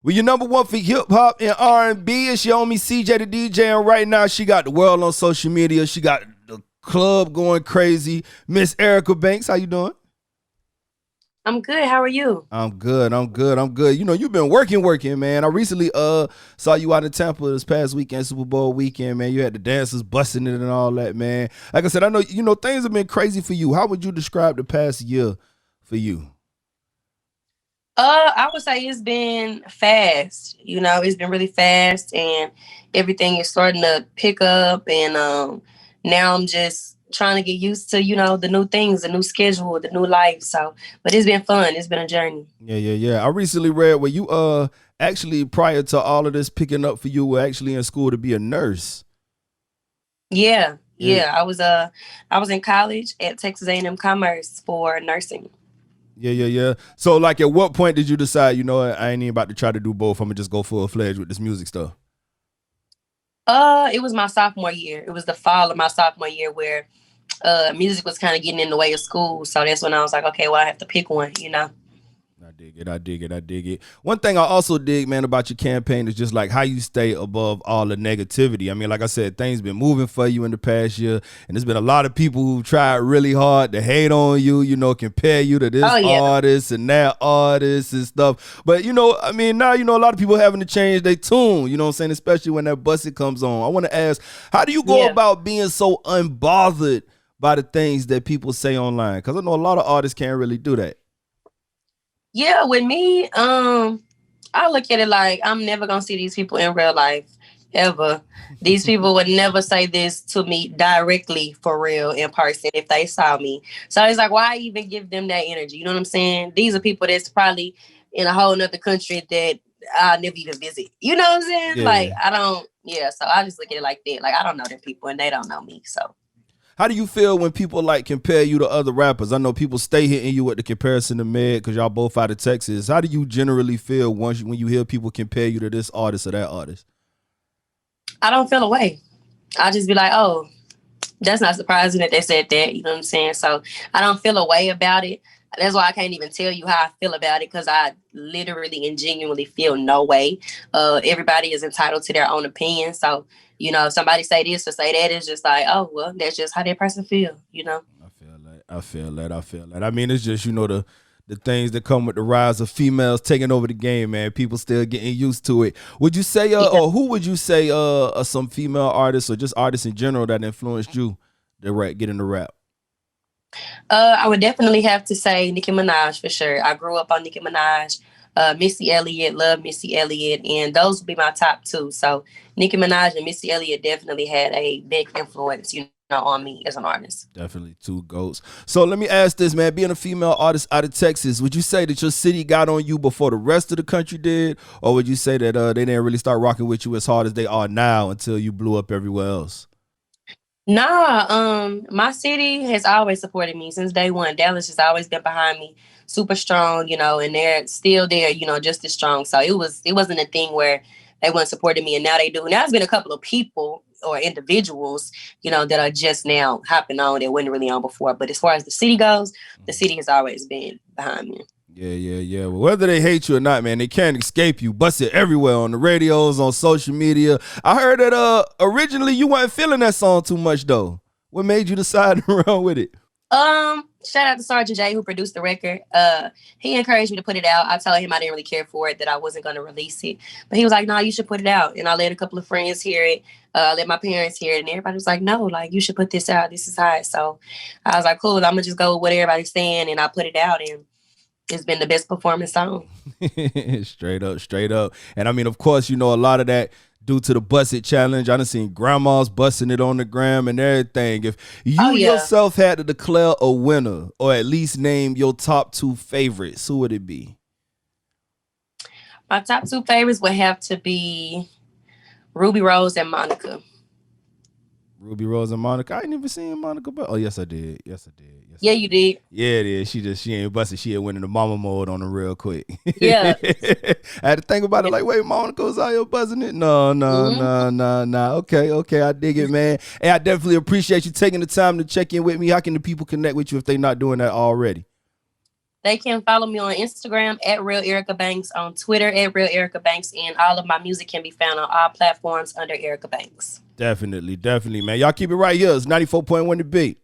Well, your number one for hip hop and R&B is your homie CJ the DJ, and right now she got the world on social media. She got the club going crazy. Miss Erica Banks, how you doing? I'm good. How are you? I'm good. You know, you've been working, man. I recently saw you out in Tampa this past weekend, Super Bowl weekend, man. You had the dancers busting it and all that, man. Like I said, I know things have been crazy for you. How would you describe the past year for you? I would say it's been fast. It's been really fast, and everything is starting to pick up. And now I'm just trying to get used to the new things, the new schedule, the new life. So, but it's been fun. It's been a journey. Yeah. I recently read where you actually prior to all of this picking up for you were actually in school to be a nurse. Yeah, Yeah. yeah. I was in college at Texas A&M Commerce for nursing. Yeah. So, like, at what point did you decide, what, I ain't even about to try to do both. I'm gonna just go full fledged with this music stuff. It was my sophomore year. It was the fall of my sophomore year where music was kind of getting in the way of school. So that's when I was like, okay, well, I have to pick one. I dig it. One thing I also dig, man, about your campaign is just like how you stay above all the negativity. I mean, like I said, things been moving for you in the past year, and there's been a lot of people who tried really hard to hate on you, compare you to this Oh, yeah. artist and that artist and stuff. But I mean, now a lot of people having to change their tune, you know what I'm saying, especially when that busted comes on. I want to ask, how do you go Yeah. about being so unbothered by the things that people say online? Because I know a lot of artists can't really do that. Yeah, with me, I look at it like I'm never gonna see these people in real life ever. These people would never say this to me directly for real in person if they saw me. So it's like, why even give them that energy? You know what I'm saying? These are people that's probably in a whole nother country that I never even visit. You know what I'm saying? Like Yeah. I don't. Yeah. So I just look at it like that. Like I don't know them people and they don't know me. So. How do you feel when people like compare you to other rappers? I know people stay hitting you with the comparison to Meg because y'all both out of Texas. How do you generally feel when you hear people compare you to this artist or that artist? I don't feel away. I just be like, oh, that's not surprising that they said that. You know what I'm saying? So I don't feel a way about it. That's why I can't even tell you how I feel about it because I literally and genuinely feel no way. Everybody is entitled to their own opinion. So, if somebody say this or say that, it's just like, oh, well, that's just how that person feel. I feel that. I mean, it's just, the things that come with the rise of females taking over the game, man. People still getting used to it. Would you say, Yeah. or who would you say, some female artists or just artists in general that influenced you to get into rap? I would definitely have to say Nicki Minaj for sure. I grew up on Nicki Minaj, Missy Elliott, love Missy Elliott, and those would be my top two. So Nicki Minaj and Missy Elliott definitely had a big influence, on me as an artist. Definitely two goats. So let me ask this, man. Being a female artist out of Texas, would you say that your city got on you before the rest of the country did? Or would you say that they didn't really start rocking with you as hard as they are now until you blew up everywhere else? Nah, my city has always supported me since day one. Dallas has always been behind me, super strong, and they're still there, just as strong. So it wasn't a thing where they weren't supporting me and now they do. Now there's been a couple of people or individuals, that are just now hopping on that weren't really on before. But as far as the city goes, the city has always been behind me. Yeah. Well, whether they hate you or not, man, they can't escape you. Busted everywhere on the radios, on social media. I heard that originally you weren't feeling that song too much though. What made you decide to run with it? Shout out to Sergeant J who produced the record. He encouraged me to put it out. I told him I didn't really care for it, that I wasn't gonna release it. But he was like, no, you should put it out. And I let a couple of friends hear it, let my parents hear it, and everybody was like, no, like you should put this out. This is hot. So I was like, cool, I'm gonna just go with what everybody's saying, and I put it out, and it's been the best performing song. Straight up. And I mean, of course, a lot of that due to the Bust It challenge. I done seen grandmas busting it on the gram and everything. If Oh you yeah. yourself had to declare a winner or at least name your top two favorites, who would it be? My top two favorites would have to be Ruby Rose and Monica. Ruby Rose and Monica. I ain't even seen Monica, but oh yes, I did. Yeah, you did. Yeah, it is. She ain't busted. She had went into mama mode on her real quick. Yeah. I had to think about it like, wait, Monica's out here buzzing it? No, no, Hmm. no, no, no. Okay. I dig it, man. And I definitely appreciate you taking the time to check in with me. How can the people connect with you if they're not doing that already? They can follow me on Instagram at Real Erica Banks, on Twitter at Real Erica Banks, and all of my music can be found on all platforms under Erica Banks. Definitely, man. Y'all keep it right here. It's 94.1 The Beat.